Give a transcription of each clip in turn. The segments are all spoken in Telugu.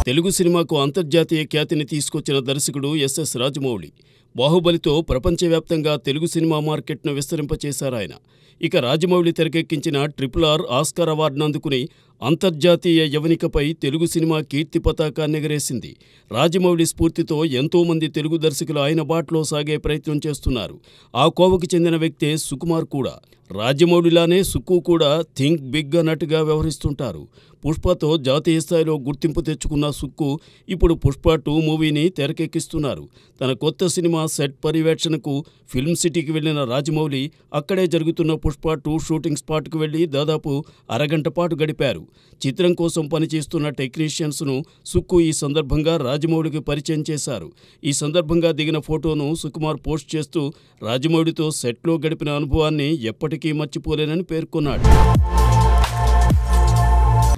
తెలుగు సినిమాకు అంతర్జాతీయ ఖ్యాతిని తీసుకొచ్చిన దర్శకుడు ఎస్ఎస్ రాజమౌళి. బాహుబలితో ప్రపంచవ్యాప్తంగా తెలుగు సినిమా మార్కెట్ను విస్తరింపచేశారాయన. ఇక రాజమౌళి తెరకెక్కించిన RRR ఆస్కార్ అవార్డును అందుకుని అంతర్జాతీయ యవనికపై తెలుగు సినిమా కీర్తి పతాకాన్ని ఎగరేసింది. రాజమౌళి స్ఫూర్తితో ఎంతోమంది తెలుగు దర్శకులు ఆయన బాటలో సాగే ప్రయత్నం చేస్తున్నారు. ఆ కోవకు చెందిన వ్యక్తే సుకుమార్ కూడా. రాజమౌళిలానే సుక్కు కూడా థింక్ బిగ్ నటుగా వ్యవహరిస్తుంటారు. పుష్పతో జాతీయ స్థాయిలో గుర్తింపు తెచ్చుకున్న సుక్కు ఇప్పుడు పుష్ప 2 మూవీని తెరకెక్కిస్తున్నారు. తన కొత్త సినిమా సెట్ పర్యవేక్షణకు ఫిల్మ్ సిటీకి వెళ్లిన రాజమౌళి అక్కడే జరుగుతున్న పుష్ప 2 షూటింగ్ స్పాట్కు వెళ్లి దాదాపు అరగంట పాటు గడిపారు. చిత్రం కోసం పనిచేస్తున్న టెక్నీషియన్స్ను సుక్కు ఈ సందర్భంగా రాజమౌళికి పరిచయం చేశారు. ఈ సందర్భంగా దిగిన ఫోటోను సుకుమార్ పోస్ట్ చేస్తూ రాజమౌళితో సెట్లో గడిపిన అనుభవాన్ని ఎప్పటికీ మర్చిపోలేనని పేర్కొన్నాడు.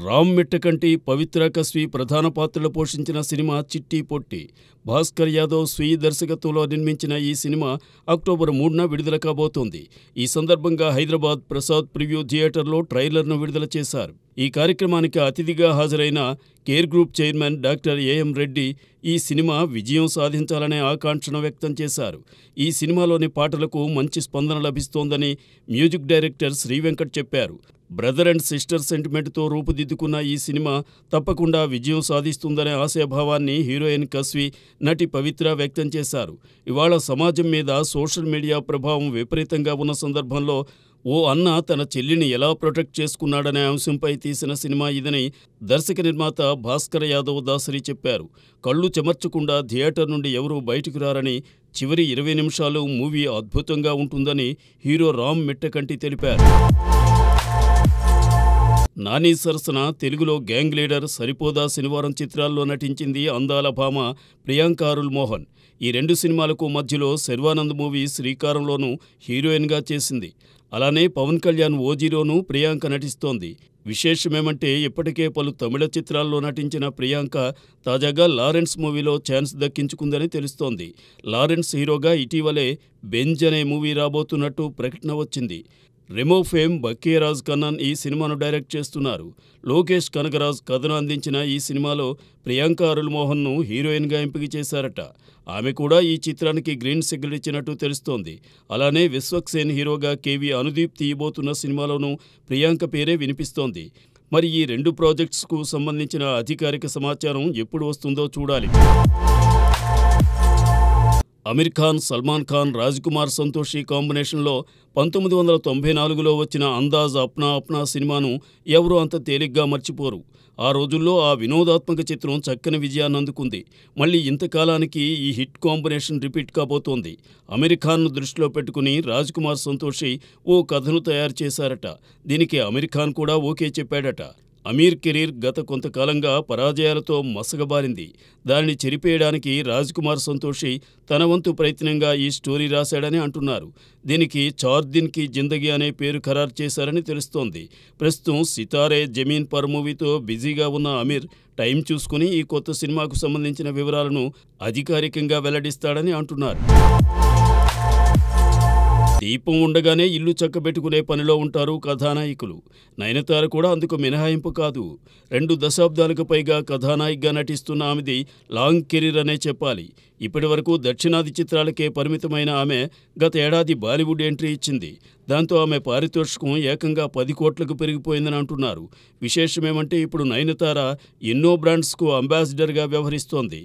రామ్ మిట్టకంటి, పవిత్ర కస్వి ప్రధాన పాత్రలు పోషించిన సినిమా చిట్టి పొట్టి. భాస్కర్ యాదవ్ స్వీయ దర్శకత్వంలో నిర్మించిన ఈ సినిమా అక్టోబర్ 3న విడుదల కాబోతోంది. ఈ సందర్భంగా హైదరాబాద్ ప్రసాద్ ప్రివ్యూ థియేటర్లో ట్రైలర్ను విడుదల చేశారు. ఈ కార్యక్రమానికి అతిథిగా హాజరైన care group chairman doctor AM Reddy ఈ సినిమా విజయం సాధించాలనే ఆకాంక్షను వ్యక్తం చేశారు. ఈ సినిమాలోని పాటలకు మంచి స్పందన లభిస్తోందని మ్యూజిక్ డైరెక్టర్ శ్రీవెంకట్ చెప్పారు. బ్రదర్ అండ్ సిస్టర్ సెంటిమెంట్తో రూపుదిద్దుకున్న ఈ సినిమా తప్పకుండా విజయం సాధిస్తుందనే ఆశాభావాన్ని హీరోయిన్ కస్వి, నటి పవిత్ర వ్యక్తం చేశారు. ఇవాళ సమాజం మీద సోషల్ మీడియా ప్రభావం విపరీతంగా ఉన్న సందర్భంలో ఓ అన్న తన చెల్లిని ఎలా ప్రొటెక్ట్ చేసుకున్నాడనే అంశంపై తీసిన సినిమా ఇదని దర్శక నిర్మాత భాస్కర్ యాదవ్ దాసరి చెప్పారు. కళ్ళు చెమర్చకుండా థియేటర్ నుండి ఎవరూ బయటకు రారని, చివరి 20 నిమిషాలు మూవీ అద్భుతంగా ఉంటుందని హీరో రామ్ మిట్టకంటి తెలిపారు. నాని సరసన తెలుగులో గ్యాంగ్ లీడర్, సరిపోదా శనివారం చిత్రాల్లో నటించింది అందాల భామ ప్రియాంక అరుల్ మోహన్. ఈ 2 సినిమాలకు మధ్యలో శర్వానంద్ మూవీ శ్రీకారంలోనూ హీరోయిన్గా చేసింది. అలానే పవన్ కళ్యాణ్ ఓజీలోనూ ప్రియాంక నటిస్తోంది. విశేషమేమంటే ఇప్పటికే పలు తమిళ చిత్రాల్లో నటించిన ప్రియాంక తాజాగా లారెన్స్ మూవీలో ఛాన్స్ దక్కించుకుందని తెలుస్తోంది. లారెన్స్ హీరోగా ఇటీవలే బెంజ్ అనే మూవీ రాబోతున్నట్టు ప్రకటన వచ్చింది. రెమో ఫేమ్ బక్కీరాజ్ కన్నన్ ఈ సినిమాను డైరెక్ట్ చేస్తున్నారు. లోకేష్ కనగరాజ్ కథను అందించిన ఈ సినిమాలో ప్రియాంక అరుల్ మోహన్ను హీరోయిన్గా ఎంపిక చేశారట. ఆమె కూడా ఈ చిత్రానికి గ్రీన్ సిగ్నల్ ఇచ్చినట్టు తెలుస్తోంది. అలానే విశ్వక్సేన్ హీరోగా కేవీ అనుదీప్ తీయబోతున్న సినిమాలోనూ ప్రియాంక పేరే వినిపిస్తోంది. మరి ఈ 2 ప్రాజెక్ట్స్కు సంబంధించిన అధికారిక సమాచారం ఎప్పుడు వస్తుందో చూడాలి. అమీర్ ఖాన్, సల్మాన్ ఖాన్, రాజ్ కుమార్ సంతోషి కాంబినేషన్లో 1994లో వచ్చిన అందాజ్ అప్నా అప్నా సినిమాను ఎవరూ అంత తేలిగ్గా మర్చిపోరు. ఆ రోజుల్లో ఆ వినోదాత్మక చిత్రం చక్కని విజయాన్ని అందుకుంది. మళ్ళీ ఇంతకాలానికి ఈ హిట్ కాంబినేషన్ రిపీట్ కాబోతోంది. అమీర్ ఖాన్ను దృష్టిలో పెట్టుకుని రాజ్ కుమార్ సంతోషి ఓ కథను తయారు చేశారట. దీనికి అమీర్ ఖాన్ కూడా ఓకే చెప్పాడట. అమీర్ కెరీర్ గత కొంతకాలంగా పరాజయాలతో మసకబారింది. దానిని చెరిపేయడానికి రాజ్ కుమార్ సంతోషి తన వంతు ప్రయత్నంగా ఈ స్టోరీ రాశాడని అంటున్నారు. దీనికి 4 దిన్ కి జిందగీ అనే పేరు ఖరారు చేశారని తెలుస్తోంది. ప్రస్తుతం సితారే జమీన్ పర్ మూవీతో బిజీగా ఉన్న అమీర్ టైం చూసుకుని ఈ కొత్త సినిమాకు సంబంధించిన వివరాలను అధికారికంగా వెల్లడిస్తాడని అంటున్నారు. దీపం ఉండగానే ఇల్లు చక్కబెట్టుకునే పనిలో ఉంటారు కథానాయకులు. నయనతార కూడా అందుకు మినహాయింపు కాదు. 2 దశాబ్దాలకు పైగా కథానాయికగా నటిస్తున్న ఆమెది లాంగ్ కెరీర్ అనే చెప్పాలి. ఇప్పటివరకు దక్షిణాది చిత్రాలకే పరిమితమైన ఆమె గత ఏడాది బాలీవుడ్ ఎంట్రీ ఇచ్చింది. దాంతో ఆమె పారితోషికం ఏకంగా 10 కోట్లకు పెరిగిపోయిందని అంటున్నారు. విశేషమేమంటే ఇప్పుడు నయనతార ఎన్నో బ్రాండ్స్కు అంబాసిడర్గా వ్యవహరిస్తోంది.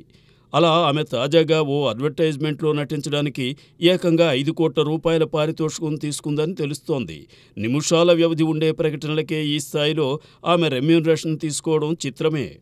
అలా ఆమె తాజాగా ఓ అడ్వర్టైజ్మెంట్లో నటించడానికి ఏకంగా 5 కోట్ల రూపాయల పారితోషికం తీసుకుందని తెలుస్తోంది. నిమిషాల వ్యవధి ఉండే ప్రకటనలకే ఈ స్థాయిలో ఆమె రెమ్యూనరేషన్ తీసుకోవడం చిత్రమే.